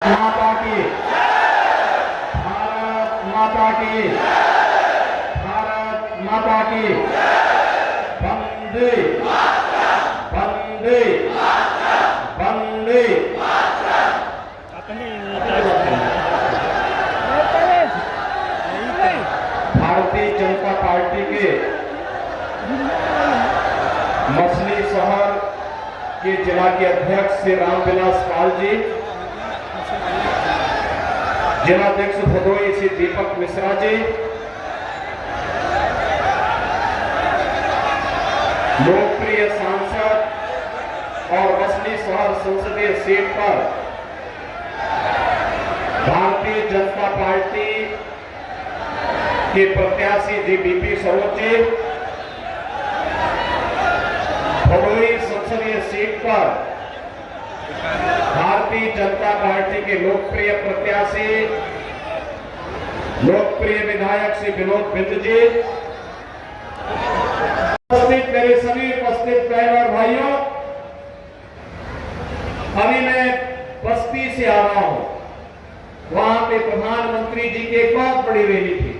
माता की, भारत माता की, भारत माता की, वंदे वंदे वंदे। भारतीय जनता पार्टी के मछली शहर के जिला के अध्यक्ष श्री रामविलास पाल जी, जिलाध्यक्ष भदोई श्री दीपक मिश्रा जी, लोकप्रिय सांसद और मछली शहर संसदीय सीट पर भारतीय जनता पार्टी के प्रत्याशी जी बीपी सरोज जी, भदोई संसदीय सीट पर भारतीय जनता पार्टी के लोकप्रिय प्रत्याशी लोकप्रिय विधायक श्री विनोद बिंद जी, उपस्थित मेरे सभी उपस्थित बहन और भाइयों, अभी मैं बस्ती से आ रहा हूं। वहां पे प्रधानमंत्री जी की एक बहुत बड़ी रैली थी।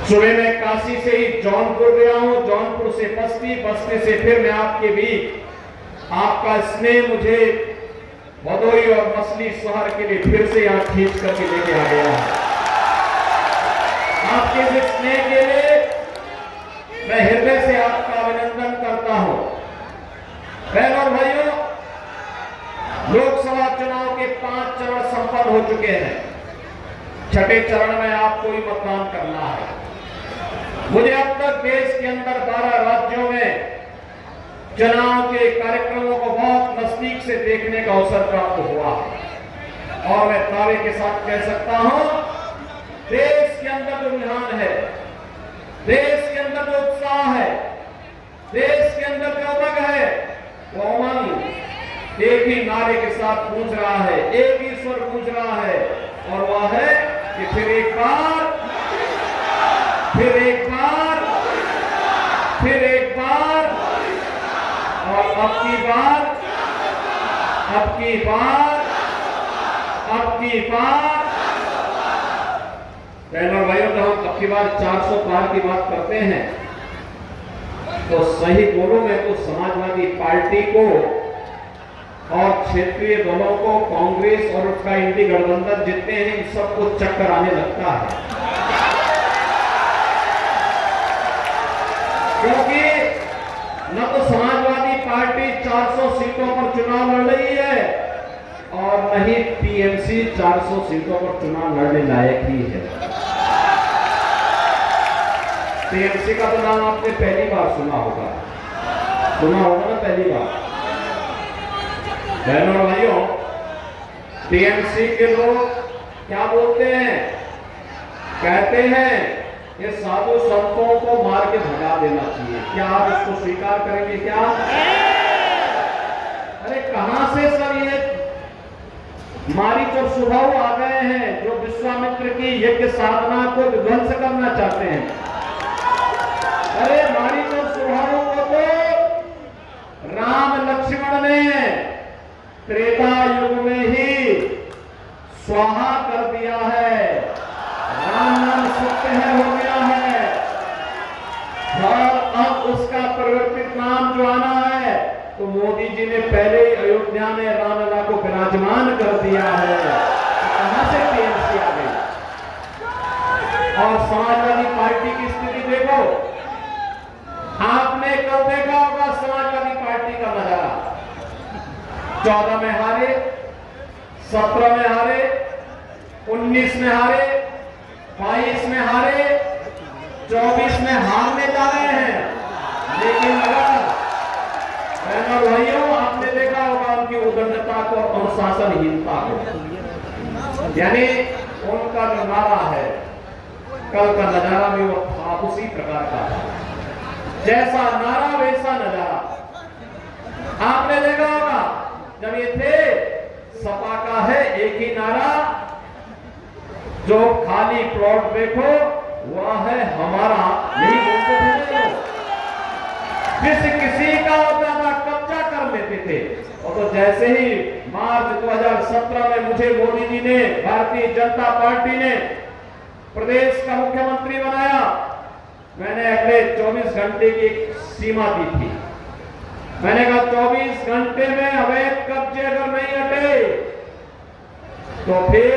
सुबह मैं काशी से ही जौनपुर गया हूं, जौनपुर से बस्ती, बस्ती से फिर मैं आपके बीच, आपका स्नेह मुझे भदोई और मछली शहर के लिए फिर से यहां खींच करके लेके आ गया है। आपके इस स्नेह के लिए मैं हृदय से आपका अभिनंदन करता हूं। बहनों और भाइयों, लोकसभा चुनाव के 5 चरण संपन्न हो चुके हैं। छठे चरण में आपको ही मतदान करना है। मुझे अब तक देश के अंदर 12 राज्यों में चुनाव के कार्यक्रमों को बहुत नजदीक से देखने का अवसर प्राप्त हुआ है और मैं दावे के साथ कह सकता हूं, देश के अंदर जो रुझान है, देश के अंदर जो उत्साह है, देश के अंदर जो उमंग है, वो उमंग एक ही नारे के साथ गूंज रहा है, एक ही स्वर गूंज रहा है और वह है कि फिर एक बार, फिर एक बार, फिर एक बार और अब की बार, अब की बार, अब की बार। बहनों भाइयों, जब हम अब की बार 400 पार की बात करते हैं तो सही बोलो, मैं तो समाजवादी पार्टी को और क्षेत्रीय दलों को, कांग्रेस और उसका इंडी गठबंधन जितने हैं, इन सबको चक्कर आने लगता है। क्योंकि न तो समाजवादी पार्टी 400 सीटों पर चुनाव लड़ रही है और न ही टीएमसी 400 सीटों पर चुनाव लड़ने लायक ही है। टीएमसी का तो नाम आपने पहली बार सुना होगा ना, पहली बार। बहनों और भाइयों, टीएमसी के लोग क्या बोलते हैं? कहते हैं ये साधु संतों को मार के भगा देना चाहिए। क्या आप इसको स्वीकार करेंगे? क्या अरे कहां से सब ये मारीच और सुभाव आ गए हैं जो विश्वामित्र की यज्ञ साधना को विध्वंस करना चाहते हैं? अरे मारीच और सुभाव को तो राम लक्ष्मण ने त्रेता युग में ही स्वाहा कर दिया है। राम नाम सत्य है, हो गया है और अब उसका परिवर्तित नाम जो आना है, तो मोदी जी ने पहले ही अयोध्या में रामलला को विराजमान कर दिया है। कहां से टीएमसी आ गई? और समाजवादी पार्टी की स्थिति देखो, आपने कल देखा होगा समाजवादी पार्टी का नजारा। 14 में हारे, 17 में हारे, 19 में हारे, 22 में हारे, 24 में हारने जा रहे हैं। लेकिन अगर बहनों भाइयों, आपने देखा होगा उनकी उद्दंडता को, अनुशासनहीनता को, यानी उनका जो नारा है, कल का नजारा भी वो था उसी प्रकार का था। जैसा नारा वैसा नजारा। आपने देखा होगा जब ये थे, सपा का है एक ही नारा, जो खाली प्लॉट देखो वह है हमारा, यही बोलते थे। किसी का होता था कब्जा करना, कर लेते थे। और तो जैसे ही मार्च 2017 में मुझे मोदी जी ने, भारतीय जनता पार्टी ने प्रदेश का मुख्यमंत्री बनाया, मैंने अगले 24 घंटे की एक सीमा दी थी। मैंने कहा 24 घंटे में अवैध कब्जे अगर नहीं हटे तो फिर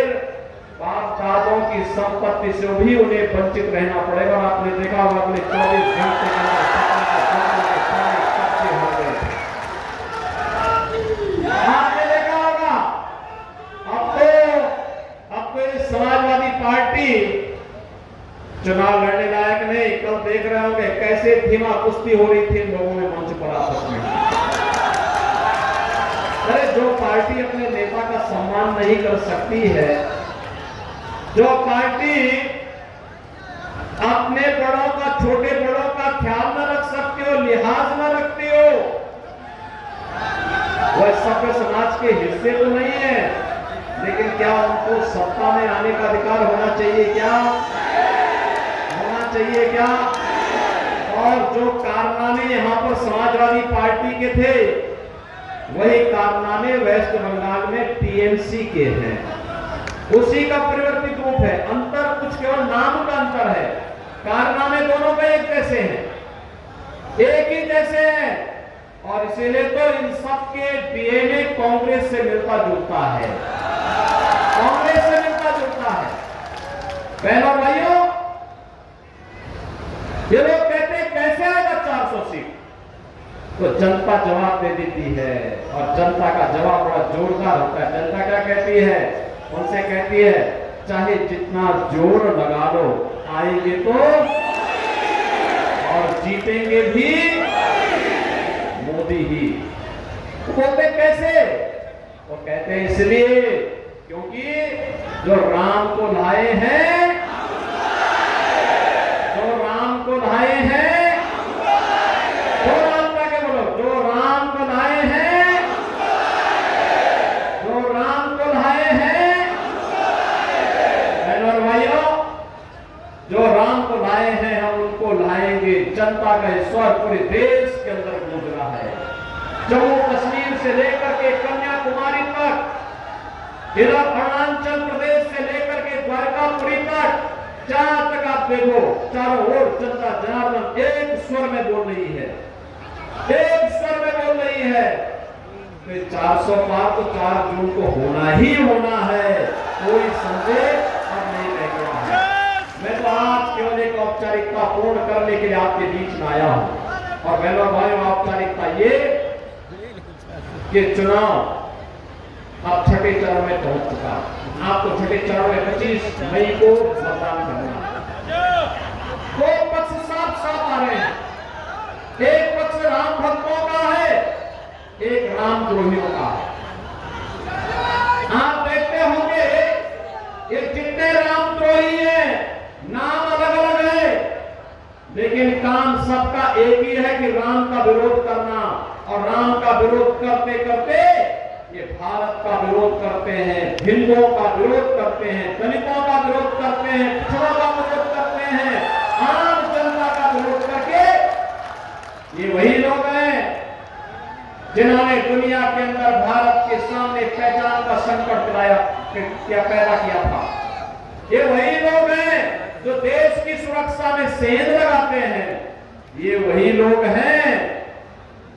बाप दादों की संपत्ति से भी उन्हें वंचित रहना पड़ेगा। और आपने देखा होगा अगले 24 घंटे के अंदर कब्जे हो गए। आपने देखा होगा अब तो समाजवादी पार्टी चुनाव लड़ने लायक नहीं। कल देख रहे होंगे कैसे धीमा कुश्ती हो रही थी इन लोगों में मंच पर आपस में। अरे जो पार्टी अपने नेता का सम्मान नहीं कर सकती है, जो पार्टी अपने बड़ों का, छोटे बड़ों का ख्याल न रख सकती हो, लिहाज न रखती हो, वह सभ्य समाज के हिस्से तो नहीं है। लेकिन क्या उनको सत्ता में आने का अधिकार होना चाहिए क्या? चाहिए क्या? और जो कारनामे यहां पर समाजवादी पार्टी के थे, वही कारनामे वेस्ट बंगाल में टीएमसी के हैं। उसी का परिवर्तित रूप है। अंतर कुछ केवल नाम का अंतर है। कारनामे दोनों में एक जैसे हैं, एक ही जैसे हैं। और इसीलिए तो इन सब के डीएनए कांग्रेस से मिलता जुलता है, कांग्रेस से मिलता जुलता है। बहनों भाइयों, ये लोग कहते हैं कैसे आएगा 400 सीट, तो जनता जवाब दे देती है। और जनता का जवाब बड़ा जोरदार होता है। जनता क्या कहती है? उनसे कहती है चाहे जितना जोर लगा लो, आएंगे तो और जीतेंगे भी मोदी ही। तो बोलते कैसे? वो कहते हैं इसलिए क्योंकि जो राम को लाए हैं, को लाए हैं, जो राम का के बोलो, जो राम को लाए हैं, जो राम को लाए हैं, बहनों और भाइयों, जो राम को लाए हैं हम उनको लाएंगे। जनता का स्वर पूरे देश के अंदर गूंज रहा है। जम्मू कश्मीर से लेकर के कन्याकुमारी तक, इधर अरुणाचल प्रदेश से लेकर के द्वारकापुरी तक, जहां तक आप देखो चारों ओर जनता जनार्दन एक स्वर में बोल रही है, एक स्वर में बोल रही है। तो 400 पार तो 4 जून को होना ही होना है, कोई संदेह अब नहीं रह गया है। मैं तो आज केवल एक औपचारिकता पूर्ण करने के लिए आपके बीच में आया हूं। और बहनों भाइयों, औपचारिकता ये कि चुनाव अब छठे चरण में पहुंच चुका। आपको छठे चरण में 25 मई को मतदान करना है। दो पक्ष साफ साफ आ रहे हैं। एक पक्ष राम भक्तों का है, एक राम द्रोहियों का है। आप देखते होंगे ये जितने राम द्रोही हैं, नाम अलग अलग है, लेकिन काम सबका एक ही है कि राम का विरोध करना। और राम का विरोध करते करते ये भारत का विरोध करते हैं, हिंदुओं का विरोध करते हैं, दलितों का विरोध करते हैं, पिछड़ों का विरोध करते हैं, आम जनता का विरोध करके ये वही लोग हैं जिन्होंने दुनिया के अंदर भारत के सामने पहचान का संकट पैदा किया था। ये वही लोग हैं जो देश की सुरक्षा में सेंध लगाते हैं। ये वही लोग हैं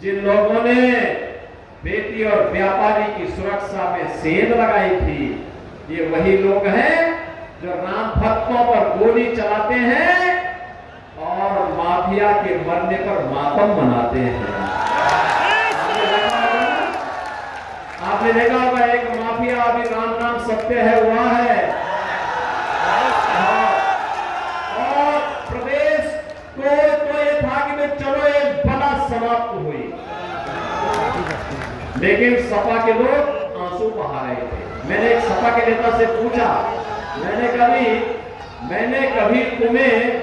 जिन लोगों ने बेटी और व्यापारी की सुरक्षा में सेंध लगाई थी। ये वही लोग हैं जो राम भक्तों पर गोली चलाते हैं और माफिया के मरने पर मातम मनाते हैं। आपने देखा होगा एक माफिया अभी राम नाम सत्य है वहां है, और प्रदेश को तो ये था कि मैं चलो एक बड़ा समाप्त हुई, लेकिन सपा के लोग आंसू बहा रहे थे। मैंने एक सपा के नेता से पूछा, मैंने कभी तुम्हें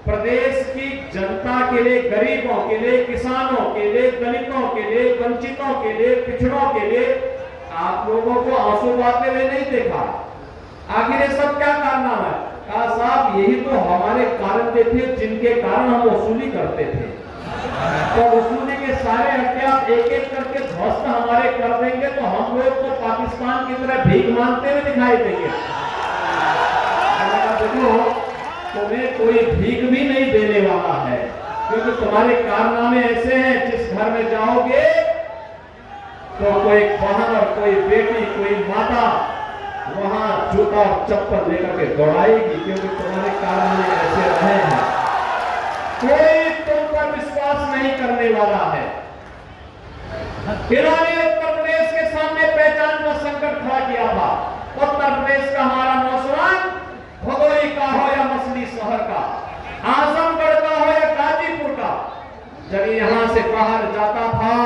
प्रदेश की जनता के लिए, गरीबों के लिए, किसानों के लिए, दलितों के लिए, वंचितों के लिए, पिछड़ों के लिए आप लोगों को आंसू बहाते हुए नहीं देखा। आखिर ये सब क्या कारनामा है? कहा साहब यही तो हमारे कारण थे जिनके कारण हम वसूली करते थे। तो दुश्मनी के सारे हथियार एक एक करके ध्वस्त हमारे कर देंगे तो हम लोग तो पाकिस्तान की तरह भीख मांगते हुए दिखाई देंगे। देखो तुम्हें कोई भीख भी नहीं देने वाला है, क्योंकि तुम्हारे कारनामे ऐसे हैं, जिस घर में जाओगे तो कोई बहन और कोई बेटी, कोई माता वहां जूता और चप्पल लेकर के दौड़ाएगी, क्योंकि तुम्हारे कारनामे ऐसे रहे हैं। कोई तुम पर विश्वास नहीं करने वाला है। इन्होंने उत्तर प्रदेश के सामने पहचान का संकट खड़ा किया था। उत्तर प्रदेश का हमारा नौजवान भदोही का हो या मछली शहर का, आजमगढ़ का हो या गाजीपुर का, जब यहां से बाहर जाता था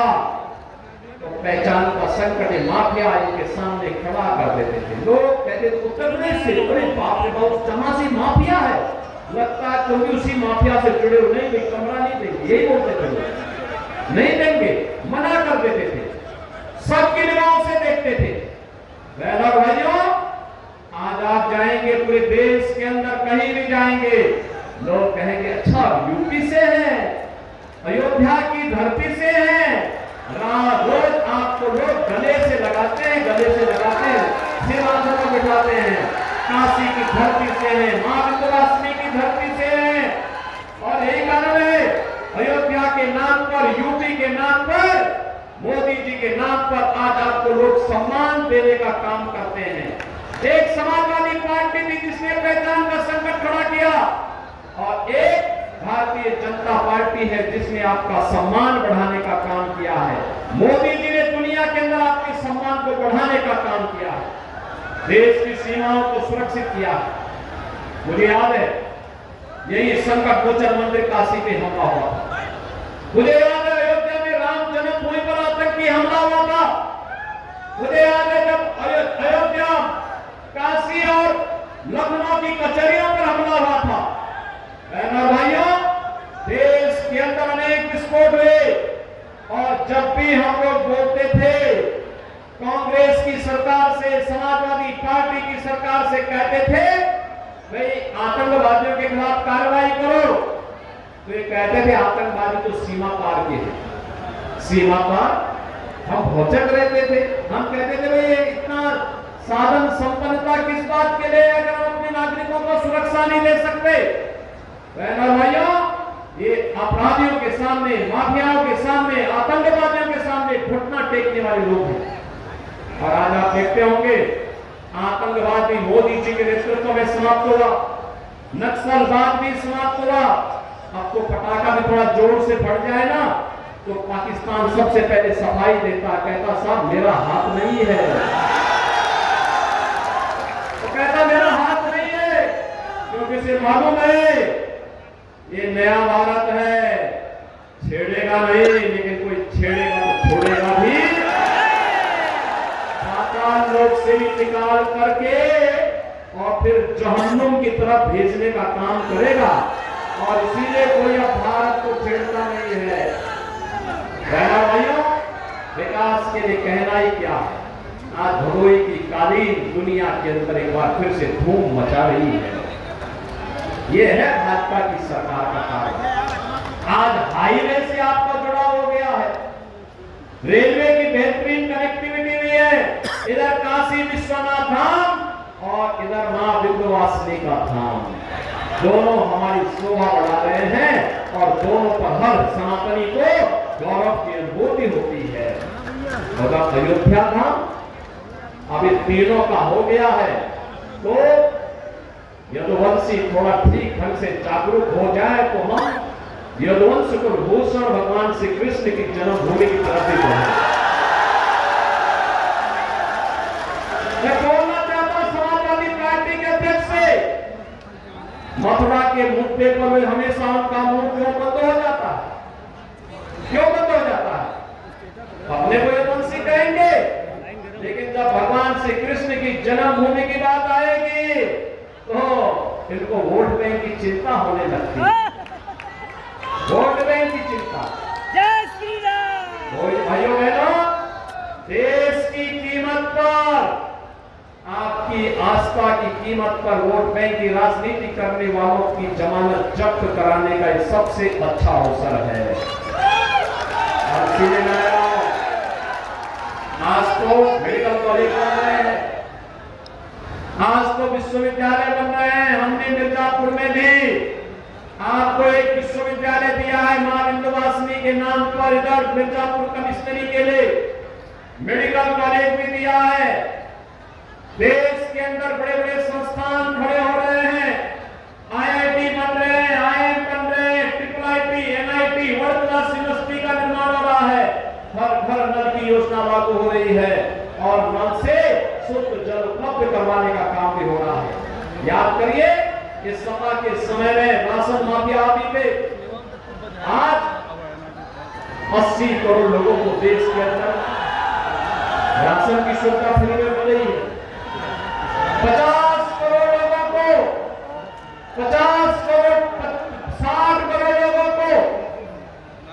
तो पहचान का संकट माफिया इनके सामने खड़ा कर देते थे। लोग कहते थे उत्तर प्रदेश से, अरे बाप रे बाप, जहां से माफिया है, लगता है तुम भी उसी माफिया से जुड़े हो, नहीं कमरा नहीं देंगे, यही बोलते थे, नहीं देंगे, मना कर देते थे, सबकी निगाहों से देखते थे। भाइयों, आज आप जाएंगे पूरे देश के अंदर, कहीं भी जाएंगे, लोग कहेंगे अच्छा यूपी से हैं, अयोध्या की धरती से हैं, रोज आपको लोग गले से लगाते हैं, सिरासों में बिठाते हैं, काशी की धरती से हैं, मां विंध्यवासिनी की धरती से हैं, और यही कारण है अयोध्या के नाम पर, यूपी के नाम पर, मोदी जी के नाम पर आज आपको लोग सम्मान देने का काम करते हैं। एक समाजवादी पार्टी थी जिसने पहचान का संकट खड़ा किया, और एक भारतीय जनता पार्टी है जिसने आपका सम्मान बढ़ाने का काम किया है। मोदी जी ने दुनिया के अंदर आपके सम्मान को बढ़ाने का काम किया है, देश की सीमाओं को सुरक्षित किया है। मुझे याद है यही संकट गोचर मंदिर काशी में हमला हुआ था। मुझे याद है अयोध्या में राम जन्मभूमि पर आतंकी हमला हुआ था। मुझे याद है जब अयोध्या, काशी और लखनऊ की कचहरियों पर हमला हुआ था। भाइयों, देश के अंदर अनेक विस्फोट हुए, और जब भी हम लोग बोलते थे, कांग्रेस की सरकार से, समाजवादी पार्टी की सरकार से कहते थे भाई आतंकवादियों के खिलाफ कार्रवाई करो, तो ये कहते थे आतंकवादी तो सीमा पार के हैं। सीमा पार हम भौचक रहते थे, हम कहते थे भाई इतना साधन संपन्नता किस बात के लिए अगर हम अपने नागरिकों को सुरक्षा नहीं दे सकते। भाइयों, ये अपराधियों के सामने, माफियाओं के सामने, आतंकवादियों के सामने घुटना टेकने वाले लोग हैं। और आज आप देखते होंगे आतंकवाद भी मोदी जी के नेतृत्व में समाप्त हुआ, नक्सलवाद भी समाप्त हुआ। अब तो पटाखा भी थोड़ा जोर से फट जाए ना तो पाकिस्तान सबसे पहले सफाई देता, कहता साहब मेरा हाथ नहीं है, तो कहता मेरा हाथ नहीं है, क्योंकि इसे मालूम है ये नया भारत है, छेड़ेगा नहीं, लेकिन कोई छेड़ेगा तो छोड़ेगा भी। सातान लोग से भी निकाल करके और फिर जहन्नुम की तरफ भेजने का काम करेगा, और इसीलिए कोई अब भारत को छेड़ता नहीं है। भाइयों, विकास के लिए कहना ही क्या है, आज भदोही की कालीन दुनिया के अंदर एक बार फिर से धूम मचा रही है। यह है भाजपा की सरकार का कार्य। आज हाईवे से आपका जुड़ाव हो गया है, रेलवे की बेहतरीन कनेक्टिविटी भी है, इधर काशी विश्वनाथ धाम और इधर मां विंध्यवासिनी का धाम, दोनों हमारी शोभा बढ़ा रहे हैं, और दोनों पर हर सनातनी को गौरव की अनुभूति होती है। अयोध्या धाम अभी तीनों का हो गया है, तो यदुवंशी थोड़ा ठीक ढंग से जागरूक हो जाए तो हम यदुवंश को भूषण भगवान श्री कृष्ण की जन्मभूमि की तरफ ही बढ़े। मैं बोलना चाहता हूं समाजवादी पार्टी के अध्यक्ष से, मथुरा के मुद्दे पर हमेशा उनका मुंह क्यों बंद हो जाता है? क्यों बंद हो जाता है? अपने को यदुवंशी कहेंगे, लेकिन जब भगवान श्री कृष्ण की जन्मभूमि की बात आएगी तो इनको वोट बैंक की चिंता होने लगती है। वोट बैंक की चिंता। जय श्री राम। भाइयों बहनों, देश की कीमत पर आप आपकी आस्था की कीमत पर वोट बैंक की राजनीति करने वालों की जमानत जब्त कराने का ये सबसे अच्छा अवसर है। और इसीलिए मैं आया हूं। आज तो मेडिकल कॉलेज बन रहे हैं, आज तो विश्वविद्यालय बन रहे हैं। हमने मिर्जापुर में भी आपको एक विश्वविद्यालय दिया है मां विंध्यवासिनी के नाम पर, इधर मिर्जापुर कमिश्नरी के लिए मेडिकल कॉलेज भी दिया है। देश के अंदर बड़े बड़े संस्थान खड़े हो रहे हैं, आईआईटी बन रहे हैं, आईआईएम बन रहे हैं, triple IT, NIT, world class university का निर्माण हो रहा है। हर घर नल की योजना लागू हो रही है और नल से शुद्ध जल उपलब्ध करवाने का काम भी हो रहा है। याद करिए इस सभा के समय में राशन माफिया आदि पे आज 80 करोड़ लोगों को देश के अंदर राशन की सुविधा फ्री में मिल रही है। 50 करोड़ लोगों को 50 करोड़ 60 करोड़ लोगों को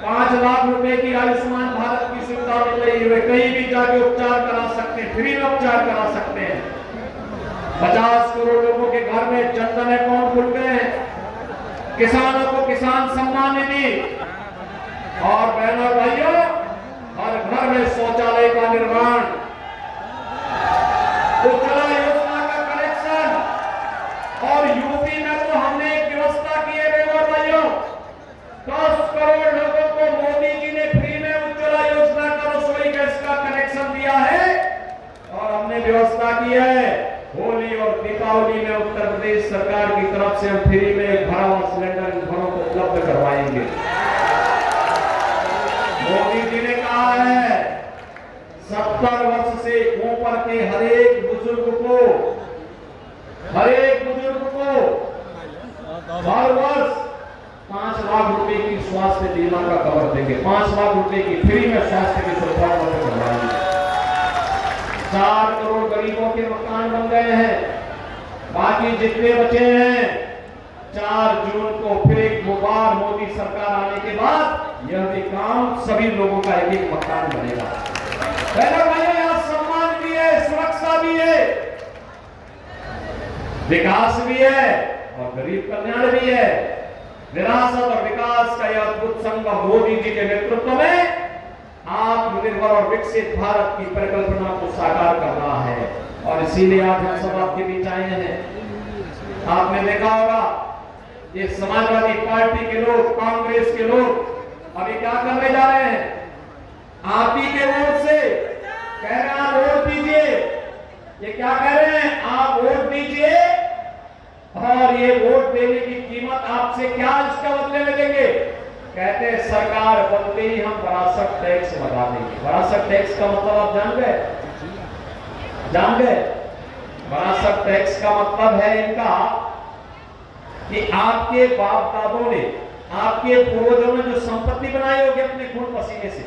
5 लाख रुपए की आयुष्मान भारत की सुविधा मिल रही है। वे कहीं भी जाके उपचार करा सकते हैं, फ्री में उपचार करा सकते हैं। 50 करोड़ लोगों के घर में जनधन अकाउंट खुल गए हैं। किसानों को किसान सम्मान निधि और बहनों भाइयों हर घर में शौचालय का निर्माण, उज्ज्वला योजना का कनेक्शन। और यूपी में तो हमने एक व्यवस्था की है बहनों भाइयों, 10 करोड़ लोगों को मोदी जी ने फ्री में उज्ज्वला योजना का रसोई गैस का कनेक्शन दिया है। और हमने व्यवस्था की है होली और दीपावली में उत्तर प्रदेश सरकार की तरफ से हम फ्री में एक भरा हुआ सिलेंडर इन घरों को उपलब्ध करवाएंगे। मोदी जी ने कहा है 70 वर्ष से ऊपर के हर एक बुजुर्ग को हर वर्ष 5 लाख रुपए की स्वास्थ्य बीमा का कवर देंगे। 5 लाख रुपए की फ्री में स्वास्थ्य की सुविधा उपलब्ध करवाएंगे। 4 करोड़ गरीबों के मकान बन गए हैं। बाकी जितने बचे हैं 4 जून को फिर एक बार मोदी सरकार आने के बाद यह भी काम सभी लोगों का एक एक मकान बनेगा। बहनों भाइयों यहाँ सम्मान भी है, सुरक्षा भी है, विकास भी है और गरीब कल्याण भी है। विरासत और विकास का यह अद्भुत संगम मोदी जी के नेतृत्व में आत्मनिर्भर और विकसित भारत की परिकल्पना को साकार कर रहा है। और इसीलिए आज हम सब आपके बीच आए हैं। आपने देखा होगा ये समाजवादी पार्टी के लोग, कांग्रेस के लोग अभी क्या करने जा रहे हैं, आप ही के वोट से कह रहे हैं आप वोट दीजिए। ये क्या कह रहे हैं, आप वोट दीजिए और ये वोट देने की कीमत आपसे क्या इसका बदले में लेंगे। कहते हैं सरकार बनते ही हम विरासत टैक्स बढ़ा देंगे। विरासत टैक्स का मतलब आप जान गए? विरासत टैक्स का मतलब है इनका कि आपके बाप दादों ने, आपके पूर्वजों ने जो संपत्ति बनाई होगी अपने खून पसीने से,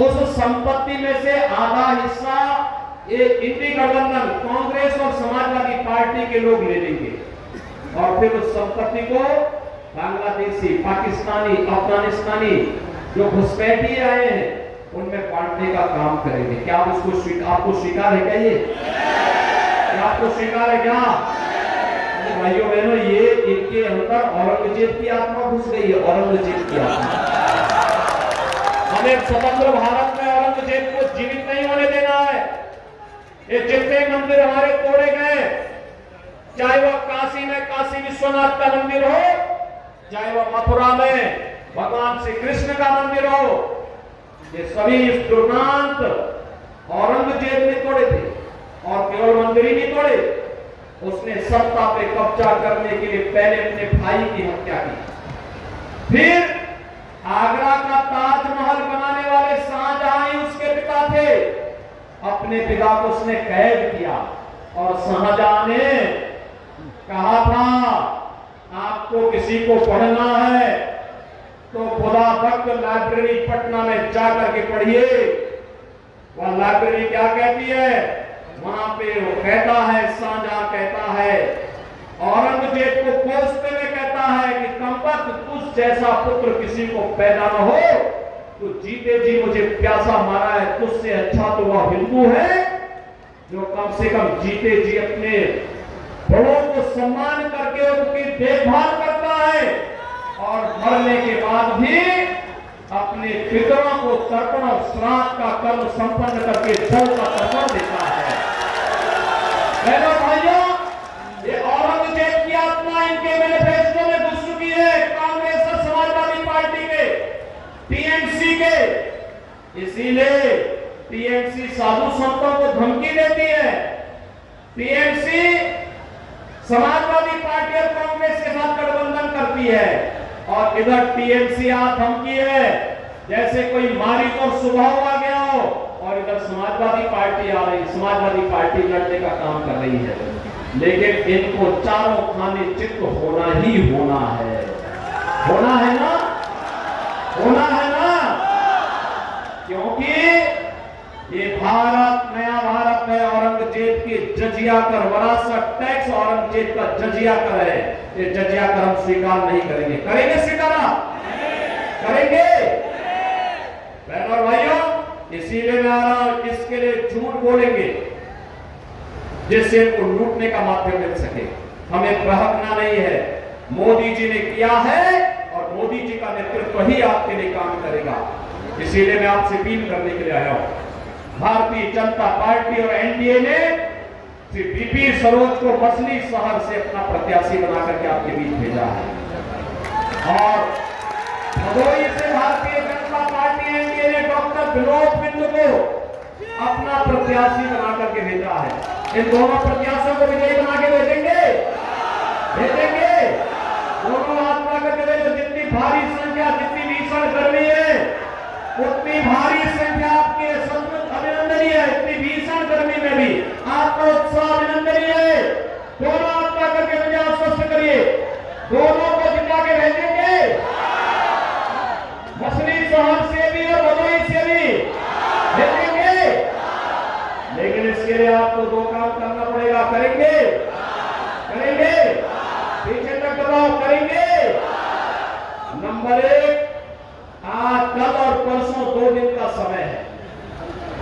उस संपत्ति में से आधा हिस्सा एक इंडी गठबंधन कांग्रेस और समाजवादी पार्टी के लोग ले लेंगे और फिर उस संपत्ति को बांग्लादेशी, पाकिस्तानी, अफगानिस्तानी जो घुसपैठी आए हैं उनमें बांटने का काम करेंगे। क्या आप इसको आपको स्वीकार है क्या? ये क्या आपको स्वीकार है क्या? भाइयों बहनों ये इनके अंदर औरंगजेब की आत्मा घुस गई है। औरंगजेब की आत्मा, हमें स्वतंत्र भारत में औरंगजेब को जीवित नहीं होने देना है। ये जितने मंदिर हमारे तोड़े गए, चाहे वह काशी में काशी विश्वनाथ का मंदिर हो, चाहे वह मथुरा में भगवान श्री कृष्ण का मंदिर हो, ये सभी इस दुर्दांत औरंगजेब ने तोड़े थे। और केवल मंदिर ही नहीं तोड़े, उसने सत्ता पे कब्जा करने के लिए पहले अपने भाई की हत्या की। फिर आगरा का ताजमहल बनाने वाले शाहजहां ही उसके पिता थे। अपने पिता को उसने कैद किया और शाहजहां ने कहा था आपको किसी को पढ़ना है तो खुदा भक्त लाइब्रेरी पटना में जाकर के पढ़िए। वह लाइब्रेरी क्या कहती है, वहां पे वो कहता है, शाहजहां कहता है, औरंगजेब को कोसते हुए कहता है कि कमबख्त तुझ जैसा पुत्र किसी को पैदा न हो, तो जीते जी मुझे प्यासा मारा है, तुझसे अच्छा तो वह हिंदू है जो कम से कम जीते जी अपने बड़ों को सम्मान करके उनकी देखभाल करता है और मरने के बाद भी अपने पितरों को तर्पण और श्राद्ध का कर्म संपन्न करके जल का तर्पण देता है। बहनों भाइयों, ये औरंगजेब की आत्मा इनके मैनिफेस्टो में घुस चुकी है, कांग्रेस और समाजवादी पार्टी के, टीएमसी के। इसीलिए टीएमसी साधु संतों को धमकी देती है। टीएमसी समाजवादी पार्टी और कांग्रेस के साथ गठबंधन करती है और इधर टीएमसी धमकी है जैसे कोई मारिक और स्वभाव आ गया हो, और इधर समाजवादी पार्टी आ रही, समाजवादी पार्टी लड़ने का काम कर रही है। लेकिन इनको चारों खाने चित्त होना ही होना है। होना है ना, होना है ना, क्योंकि ये भारत, नया भारत है, औरंगजेब के जजिया कर, विरासत टैक्स औरंगजेब का जजिया कर है। ये जजिया कर हम स्वीकार नहीं करेंगे। करेंगे स्वीकार? करेंगे? बहनों और भाइयों, इसीलिए मैं आ रहा हूं, इसके लिए झूठ बोलेंगे जिससे इनको लूटने का माध्यम मिल सके। हमें बहकना नहीं है। मोदी जी ने किया है और मोदी जी का नेतृत्व ही आपके लिए काम करेगा। इसीलिए मैं आपसे अपील करने के लिए आया हूं। भारतीय जनता पार्टी और एनडीए ने श्री बीपी सरोज को मछली शहर से अपना प्रत्याशी बनाकर के आपके बीच भेजा है और भदोही से भारतीय जनता पार्टी एनडीए ने डॉक्टर विनोद बिंदु को अपना प्रत्याशी बनाकर के भेजा है। इन दोनों प्रत्याशियों को विजयी बना के भेजेंगे, भेजेंगे। दोनों हाथ बना करके भेजो। जितनी भारी संख्या, जितनी भीषण गर्मी है, उतनी भारी संख्या आपके सचमुच अभिनंदनीय है। इतनी भीषण गर्मी में भी आपका उत्साह अभिनंदनीय है। दोनों हाथ बना करके मुझे आश्वस्त करिए, दोनों को जिता के भेजेंगे, मछली शहर से भी और भदोही से भी भेजेंगे। लेकिन इसके लिए आपको दो काम करना पड़ेगा। करेंगे? करेंगे? पीछे तक दबाव करेंगे। नंबर 1, आज कल और परसों 2 दिन का समय है।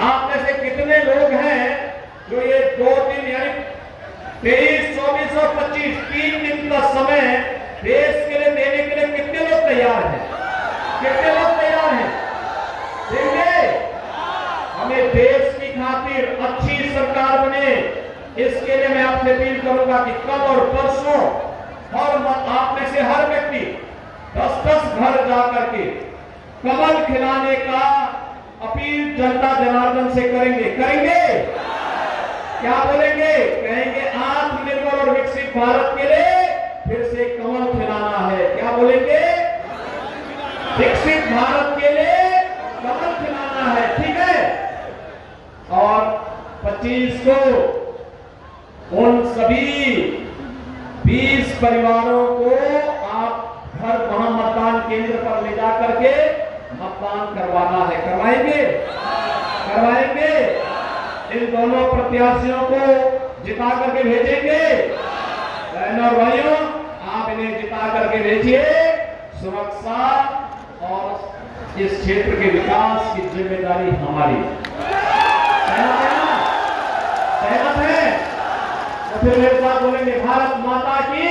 आप में से कितने लोग हैं जो ये 2 दिन यानी 23, 24 और 25 3 दिन का समय देश के लिए देने के लिए कितने लोग तैयार हैं? कितने लोग तैयार हैं? देंगे? हमें देश की खातिर अच्छी सरकार बने, इसके लिए मैं आपसे अपील करूंगा कि कल और परसों और आप में से हर व्यक्ति 10-10 घर जाकर के कमल खिलाने का अपील जनता जनार्दन से करेंगे। करेंगे? क्या बोलेंगे? कहेंगे आत्मनिर्भर और विकसित भारत के लिए फिर से कमल खिलाना है। क्या बोलेंगे? विकसित भारत के लिए कमल खिलाना है। ठीक है? और 25 को उन सभी 20 परिवारों को आप घर वहां मतदान केंद्र पर ले जाकर के मतदान करवाना है। करवाएंगे? करवाएंगे? इन दोनों प्रत्याशियों को जिता करके भेजेंगे। बहनों और भाइयों, आप इन्हें जिता करके भेजिए। सुरक्षा और इस क्षेत्र के विकास की जिम्मेदारी हमारी। सहमत है? तो फिर मेरे साथ बोलेंगे, भारत माता की